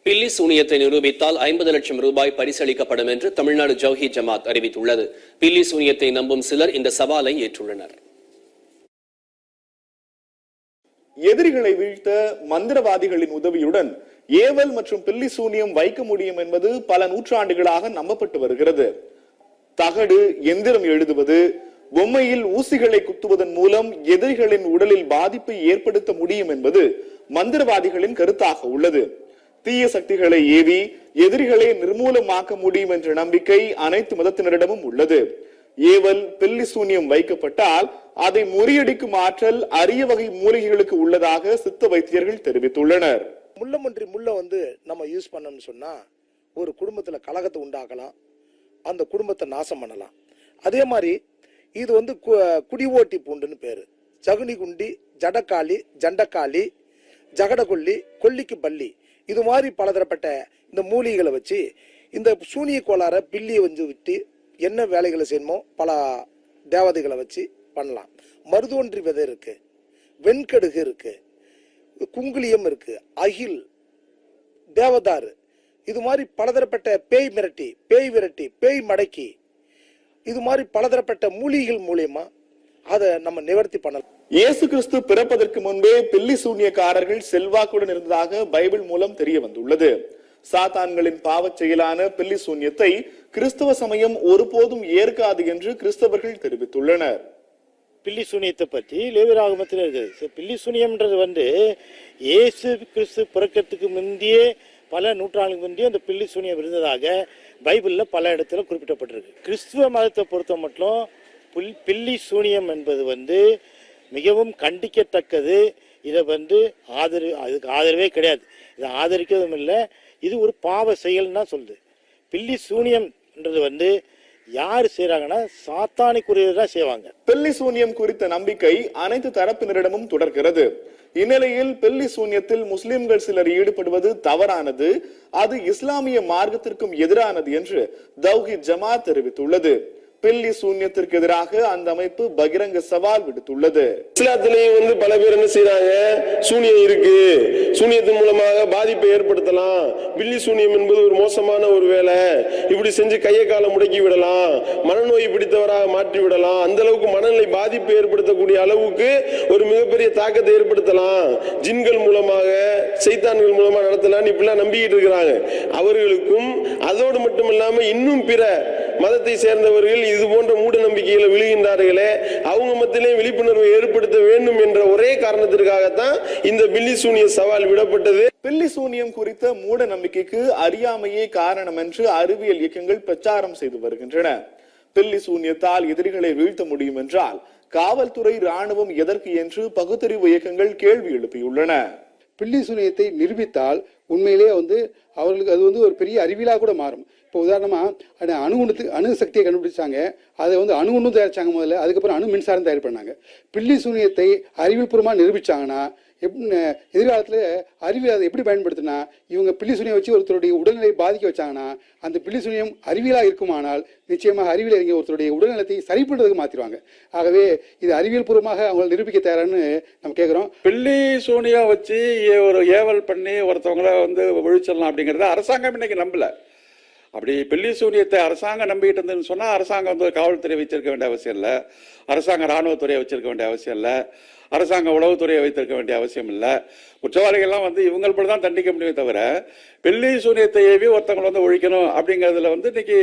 பில்லி சூனியத்தை நிரூபித்தால் 50 லட்சம் ரூபாய் பரிசளிக்கப்படும் என்று தமிழ்நாடு ஜவ்ஹீத் ஜமாத் அறிவித்துள்ளது. பில்லி சூனியத்தை நம்பும் சிலர் இந்த சவாலை ஏற்றுள்ளனர். எதிரிகளை வீழ்த்த மந்திரவாதிகளின் உதவியுடன் ஏவல் மற்றும் பில்லி சூனியம் வைக்க முடியும் என்பது பல நூற்றாண்டுகளாக நம்பப்பட்டு வருகிறது. தகடு, எந்திரம் எழுதுவது, பொம்மையில் ஊசிகளை குத்துவதன் மூலம் எதிரிகளின் உடலில் பாதிப்பை ஏற்படுத்த முடியும் என்பது மந்திரவாதிகளின் கருத்தாக உள்ளது. தீய சக்திகளை ஏவி எதிரிகளை நிர்மூலமாக்க முடியும் என்ற நம்பிக்கை அனைத்து மதத்தினரிடமும் உள்ளது. ஏவல், பில்லி சூனியம் வைக்கப்பட்டால் அதை முறியடிக்கும் ஆற்றல் அரிய வகை மூலிகைகளுக்கு உள்ளதாக சித்த வைத்தியர்கள் தெரிவித்துள்ளனர். முள்ளமன்றி முள்ள நம்ம யூஸ் பண்ணணும்னு சொன்னா ஒரு குடும்பத்துல கலகத்தை உண்டாக்கலாம், அந்த குடும்பத்தை நாசம் பண்ணலாம். அதே மாதிரி இது குடிவோட்டி பூண்டுன்னு பேரு. ஜகுனி குண்டி, ஜடக்காளி, ஜண்டக்காளி, ஜகடகொல்லி, கொல்லிக்கு பள்ளி, இது மாதிரி பலதரப்பட்ட இந்த மூலிகைகளை வச்சு இந்த சூனிய கோளாற பில்லியை விட்டு என்ன வேலைகளை செய்யணுமோ பல தேவதைகளை வச்சு பண்ணலாம். மருதோன்றி விதை இருக்கு, வெண்கடுகு இருக்கு, குங்குளியம் இருக்கு, அகில், தேவதாரு, இது மாதிரி பலதரப்பட்ட பேய் மிரட்டி, பேய் விரட்டி, பேய் மடக்கி, இது மாதிரி பலதரப்பட்ட மூலிகைகள் மூலியமா அதை நம்ம நிவர்த்தி பண்ணலாம். இயேசு கிறிஸ்து பிறப்பதற்கு முன்பே பில்லி சூனியக்காரர்கள் செல்வாக்குடன் இருந்ததாக பைபிள் மூலம் தெரிய வந்துள்ளது. சாத்தான்களின் பாவச் செயலான பில்லி சூன்யத்தை கிறிஸ்தவ சமயம் ஒருபோதும் ஏற்காது என்று கிறிஸ்தவர்கள் தெரிவித்துள்ளனர். பில்லி சூனியத்தை பற்றி லேவியராகமத்தில் இருக்குது. பில்லி சூனியம்ன்றது இயேசு கிறிஸ்து பிறக்கிறதுக்கு முந்தையே பல நூற்றாண்டுக்கு முந்தையே அந்த பில்லி சூனியம் இருந்ததாக பைபிளில் பல இடத்துல குறிப்பிடப்பட்டிருக்கு. கிறிஸ்துவ மதத்தை பொறுத்த மட்டும் பில்லி சூனியம் என்பது மிகவும் கண்டிக்கத்தக்கது. இதை அதுக்கு ஆதரவே கிடையாது. இதை ஆதரிக்கிறதும் இல்லை. இது ஒரு பாவ செயல்னா சொல்லுது. பில்லி சூனியம்ன்றது யாரு செய்யறாங்கன்னா சாத்தானுக்குரியதான் செய்வாங்க. பில்லி சூனியம் குறித்த நம்பிக்கை அனைத்து தரப்பினரிடமும் தொடர்கிறது. இந்நிலையில் பில்லி சூன்யத்தில் முஸ்லிம்கள் சிலர் ஈடுபடுவது தவறானது, அது இஸ்லாமிய மார்க்கத்திற்கும் எதிரானது என்று தவ்ஹீத் ஜமாத் தெரிவித்துள்ளது. பில்லி சூன்யத்திற்கு எதிராக அந்த அமைப்பு பகிரங்க சவால் விடுத்துள்ளது. இஸ்லாத்திலேயே பல பேர் என்ன செய்யறாங்க, சூனியம் இருக்கு, சூனியத்தின் மூலமாக பாதிப்பை ஏற்படுத்தலாம், பில்லி சூனியம் என்பது ஒரு மோசமான ஒரு வேலை, இப்படி செஞ்சு கையை காலை முடக்கி விடலாம், மனநோய் பிடித்தவராக மாற்றி விடலாம், அந்த அளவுக்கு மனநிலை பாதிப்பு ஏற்படுத்தக்கூடிய அளவுக்கு ஒரு மிகப்பெரிய தாக்கத்தை ஏற்படுத்தலாம், ஜின்கள் மூலமாக சைத்தான்கள் மூலமா நடத்தலாம், இப்படிலாம் நம்பிக்கிட்டு இருக்கிறாங்க. அவர்களுக்கும் அதோடு மட்டும் இல்லாம இன்னும் பிற மதத்தை சேர்ந்தவர்கள் இது போன்ற மூட நம்பிக்கைகளை விழுகின்றார்களே, அவங்க மத்தியிலே விழிப்புணர்வை ஏற்படுத்த வேண்டும் என்ற ஒரே காரணத்திற்காகத்தான் இந்த பில்லி சூனிய சவால் விடப்பட்டது. பில்லி சூனியம் குறித்த மூட நம்பிக்கைக்கு அறியாமையே காரணம் என்று அறிவியல் இயக்கங்கள் பிரச்சாரம் செய்து வருகின்றன. பில்லி சூனியத்தால் எதிரிகளை வீழ்த்த முடியும் என்றால் காவல்துறை, ராணுவம் எதற்கு என்று பகுத்தறிவு இயக்கங்கள் கேள்வி எழுப்பியுள்ளன. பில்லி சூனியத்தை நிரூபித்தால் உண்மையிலே அவர்களுக்கு அது ஒரு பெரிய அறிவியலா கூட மாறும். இப்போ உதாரணமா அணு சக்தியை கண்டுபிடிச்சாங்க, அதை அணுகுண்டும் தயாரிச்சாங்க முதல்ல, அதுக்கப்புறம் அணு மின்சாரம் தயார் பண்ணாங்க. பில்லி சூனியத்தை அறிவியல் பூர்வமாக நிரூபிச்சாங்கன்னா எதிர்காலத்தில் அறிவியல் அதை எப்படி பயன்படுத்தினா இவங்க பில்லி சூனியம் வச்சு ஒருத்தருடைய உடல்நிலை பாதிக்க வச்சாங்கன்னா அந்த பில்லி சூனியம் அறிவியலாக இருக்குமானால் நிச்சயமாக அறிவியல் அறிஞர் ஒருத்தருடைய உடல்நலத்தை சரி பண்ணுறதுக்கு மாற்றிடுவாங்க. ஆகவே இது அறிவியல் பூர்வமாக அவங்களை நிரூபிக்க தயாரான்னு நம்ம கேட்குறோம். பில்லி சூனியம் வச்சு ஒரு ஏவல் பண்ணி ஒருத்தவங்களை ஒழிச்சிடலாம் அப்படிங்கிறத அரசாங்கம் இன்னைக்கு நம்பல. அப்படி பில்லி சூனியத்தை அரசாங்கம் நம்பிக்கிட்டு இருந்ததுன்னு சொன்னால் அரசாங்கம் காவல்துறை வச்சிருக்க வேண்டிய அவசியம் இல்லை, அரசாங்க இராணுவத்துறையை வச்சிருக்க வேண்டிய அவசியம் இல்லை, அரசாங்க உளவுத்துறையை வைத்திருக்க வேண்டிய அவசியம் இல்லை. குற்றவாளிகள்லாம் இவங்கள்படி தான் தண்டிக்க முடியுமே தவிர பில்லி சூனியத்தை ஏவி ஒருத்தவங்களை ஒழிக்கணும் அப்படிங்கிறதுல இன்னைக்கு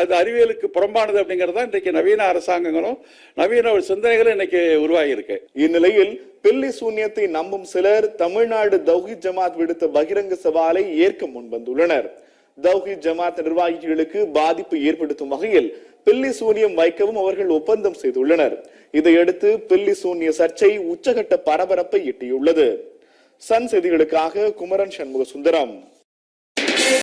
அது அறிவியலுக்கு புறம்பானது அப்படிங்கிறது தான் இன்றைக்கு நவீன அரசாங்கங்களும் நவீன சிந்தனைகளும் இன்னைக்கு உருவாகி இருக்கு. இந்நிலையில் பில்லி சூனியத்தை நம்பும் சிலர் தமிழ்நாடு தவ்ஹீத் ஜமாத் விடுத்த பகிரங்க சவாலை ஏற்க முன்வந்துள்ளனர். தவ்ஹீத் ஜமாத் நிர்வாகிகளுக்கு பாதிப்பு ஏற்படுத்தும் வகையில் பில்லி சூனியம் வைக்கவும் அவர்கள் ஒப்பந்தம் செய்துள்ளனர். இதையடுத்து பில்லி சூனிய சர்ச்சை உச்சகட்ட பரபரப்பை எட்டியுள்ளது. சன் செய்திகளுக்காக குமரன் சண்முக சுந்தரம்.